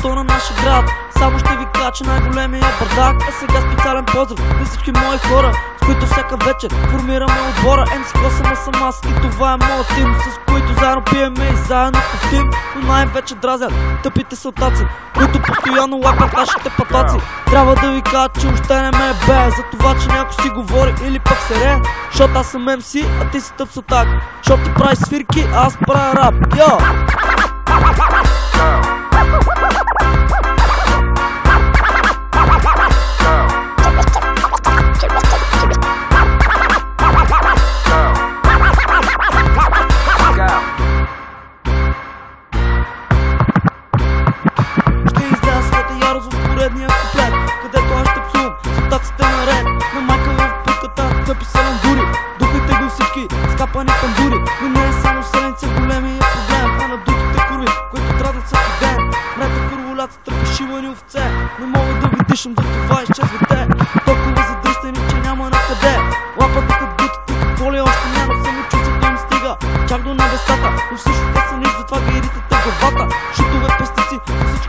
името на нашия град. Само ще ви кажа, че най-големия бардак. А сега специален поздрав за всички мои хора, с които всяка вечер формираме отбора. MC8 съм аз и това е моят тим, с които заедно пиеме и заедно пустим. Но най-вече дразят тъпите сълтаци, които постоянно лапят нашите патаци. Трябва да ви кажа, че още не ме бе за това, че някой си говори или пък се ре. Защото аз съм MC, а ти си тъп сълтак. Защото ти прави свирки, а аз правя рап. Йо! Поредния куплет, където аз ще псувам сълтаците наред. На майка в путката, тъпи селендури. Духайте го всички, скапани тандури. Но не е само селенце големия проблем, а на духите курви, които традат всеки ден. Мрете курволяцата, пошивани овце. Не мога да ви дишам, за това изчезвате. Толкова задръстени, че няма на къде. Лапата като дутите, какво ли още няма. Самочувствието им стига чак до небесата. Но всъщност те са нищо, затова ги ритате главата. Шутове, пестици, всички